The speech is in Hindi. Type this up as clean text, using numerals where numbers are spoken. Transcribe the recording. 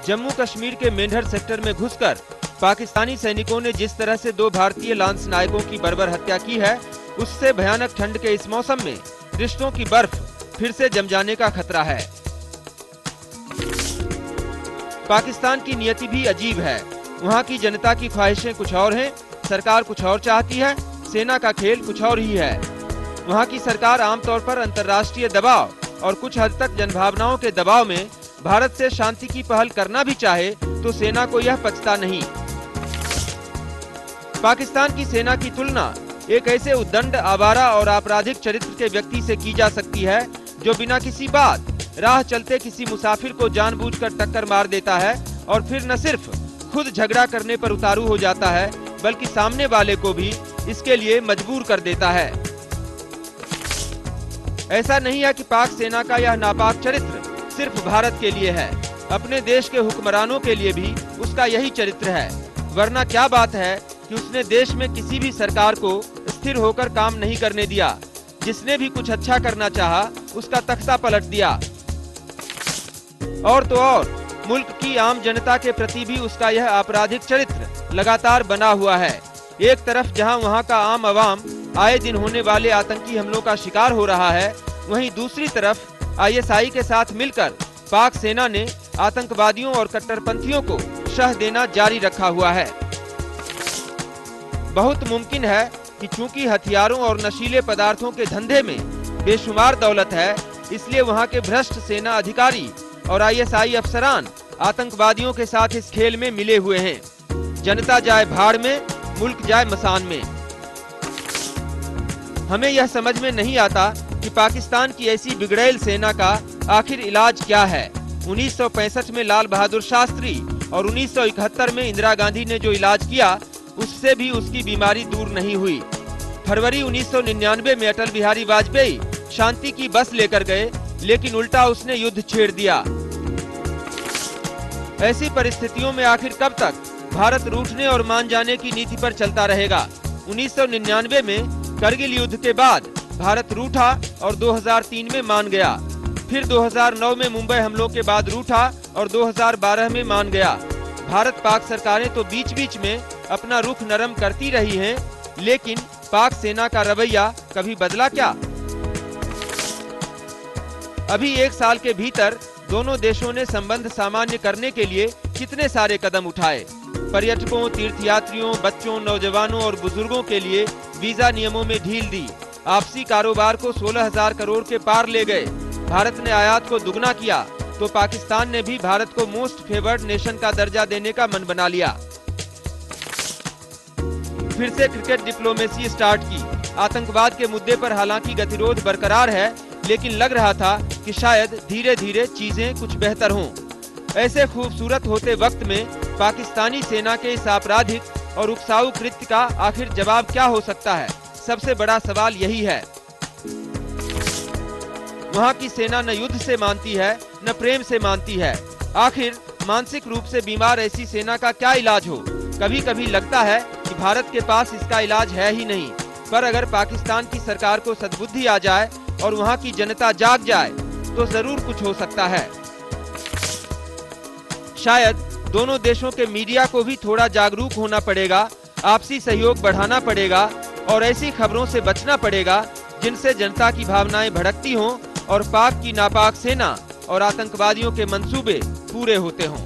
जम्मू कश्मीर के मेंढर सेक्टर में घुसकर पाकिस्तानी सैनिकों ने जिस तरह से 2 भारतीय लांस नायकों की बर्बर हत्या की है, उससे भयानक ठंड के इस मौसम में रिश्तों की बर्फ फिर से जम जाने का खतरा है। पाकिस्तान की नियति भी अजीब है। वहाँ की जनता की ख्वाहिशें कुछ और हैं, सरकार कुछ और चाहती है, सेना का खेल कुछ और ही है। वहाँ की सरकार आमतौर पर अंतर्राष्ट्रीय दबाव और कुछ हद तक जनभावनाओं के दबाव में भारत से शांति की पहल करना भी चाहे तो सेना को यह पचता नहीं। पाकिस्तान की सेना की तुलना एक ऐसे उद्दंड, आवारा और आपराधिक चरित्र के व्यक्ति से की जा सकती है जो बिना किसी बात राह चलते किसी मुसाफिर को जानबूझकर टक्कर मार देता है और फिर न सिर्फ खुद झगड़ा करने पर उतारू हो जाता है बल्कि सामने वाले को भी इसके लिए मजबूर कर देता है। ऐसा नहीं है कि पाक सेना का यह नापाक चरित्र सिर्फ भारत के लिए है, अपने देश के हुक्मरानों के लिए भी उसका यही चरित्र है। वरना क्या बात है कि उसने देश में किसी भी सरकार को स्थिर होकर काम नहीं करने दिया। जिसने भी कुछ अच्छा करना चाहा उसका तख्ता पलट दिया। और तो और मुल्क की आम जनता के प्रति भी उसका यह आपराधिक चरित्र लगातार बना हुआ है। एक तरफ जहां वहां का आम आवाम आए दिन होने वाले आतंकी हमलों का शिकार हो रहा है, वहीं दूसरी तरफ ISI के साथ मिलकर पाक सेना ने आतंकवादियों और कट्टरपंथियों को शह देना जारी रखा हुआ है। बहुत मुमकिन है कि चूंकि हथियारों और नशीले पदार्थों के धंधे में बेशुमार दौलत है, इसलिए वहां के भ्रष्ट सेना अधिकारी और ISI अफसरान आतंकवादियों के साथ इस खेल में मिले हुए हैं। जनता जाए भाड़ में, मुल्क जाए मसान में। हमें यह समझ में नहीं आता कि पाकिस्तान की ऐसी बिगड़ैल सेना का आखिर इलाज क्या है। 1965 में लाल बहादुर शास्त्री और 1971 में इंदिरा गांधी ने जो इलाज किया, उससे भी उसकी बीमारी दूर नहीं हुई। फरवरी 1999 में अटल बिहारी वाजपेयी शांति की बस लेकर गए, लेकिन उल्टा उसने युद्ध छेड़ दिया। ऐसी परिस्थितियों में आखिर कब तक भारत रूठने और मान जाने की नीति पर चलता रहेगा। 1999 में करगिल युद्ध के बाद भारत रूठा और 2003 में मान गया। फिर 2009 में मुंबई हमलों के बाद रूठा और 2012 में मान गया। भारत पाक सरकारें तो बीच बीच में अपना रुख नरम करती रही हैं, लेकिन पाक सेना का रवैया कभी बदला क्या? अभी 1 साल के भीतर दोनों देशों ने संबंध सामान्य करने के लिए कितने सारे कदम उठाए। पर्यटकों, तीर्थयात्रियों, बच्चों, नौजवानों और बुजुर्गों के लिए वीजा नियमों में ढील दी। आपसी कारोबार को 16,000 करोड़ के पार ले गए। भारत ने आयात को दुगना किया तो पाकिस्तान ने भी भारत को मोस्ट फेवर्ड नेशन का दर्जा देने का मन बना लिया। फिर से क्रिकेट डिप्लोमेसी स्टार्ट की। आतंकवाद के मुद्दे पर हालांकि गतिरोध बरकरार है, लेकिन लग रहा था कि शायद धीरे धीरे चीजें कुछ बेहतर हों। ऐसे खूबसूरत होते वक्त में पाकिस्तानी सेना के इस आपराधिक और उकसाऊ कृत्य का आखिर जवाब क्या हो सकता है? सबसे बड़ा सवाल यही है। वहाँ की सेना न युद्ध से मानती है, न प्रेम से मानती है। आखिर मानसिक रूप से बीमार ऐसी सेना का क्या इलाज हो? कभी कभी लगता है कि भारत के पास इसका इलाज है ही नहीं। पर अगर पाकिस्तान की सरकार को सद्बुद्धि आ जाए और वहाँ की जनता जाग जाए तो जरूर कुछ हो सकता है। शायद दोनों देशों के मीडिया को भी थोड़ा जागरूक होना पड़ेगा, आपसी सहयोग बढ़ाना पड़ेगा और ऐसी खबरों से बचना पड़ेगा जिनसे जनता की भावनाएं भड़कती हों और पाक की नापाक सेना और आतंकवादियों के मंसूबे पूरे होते हों।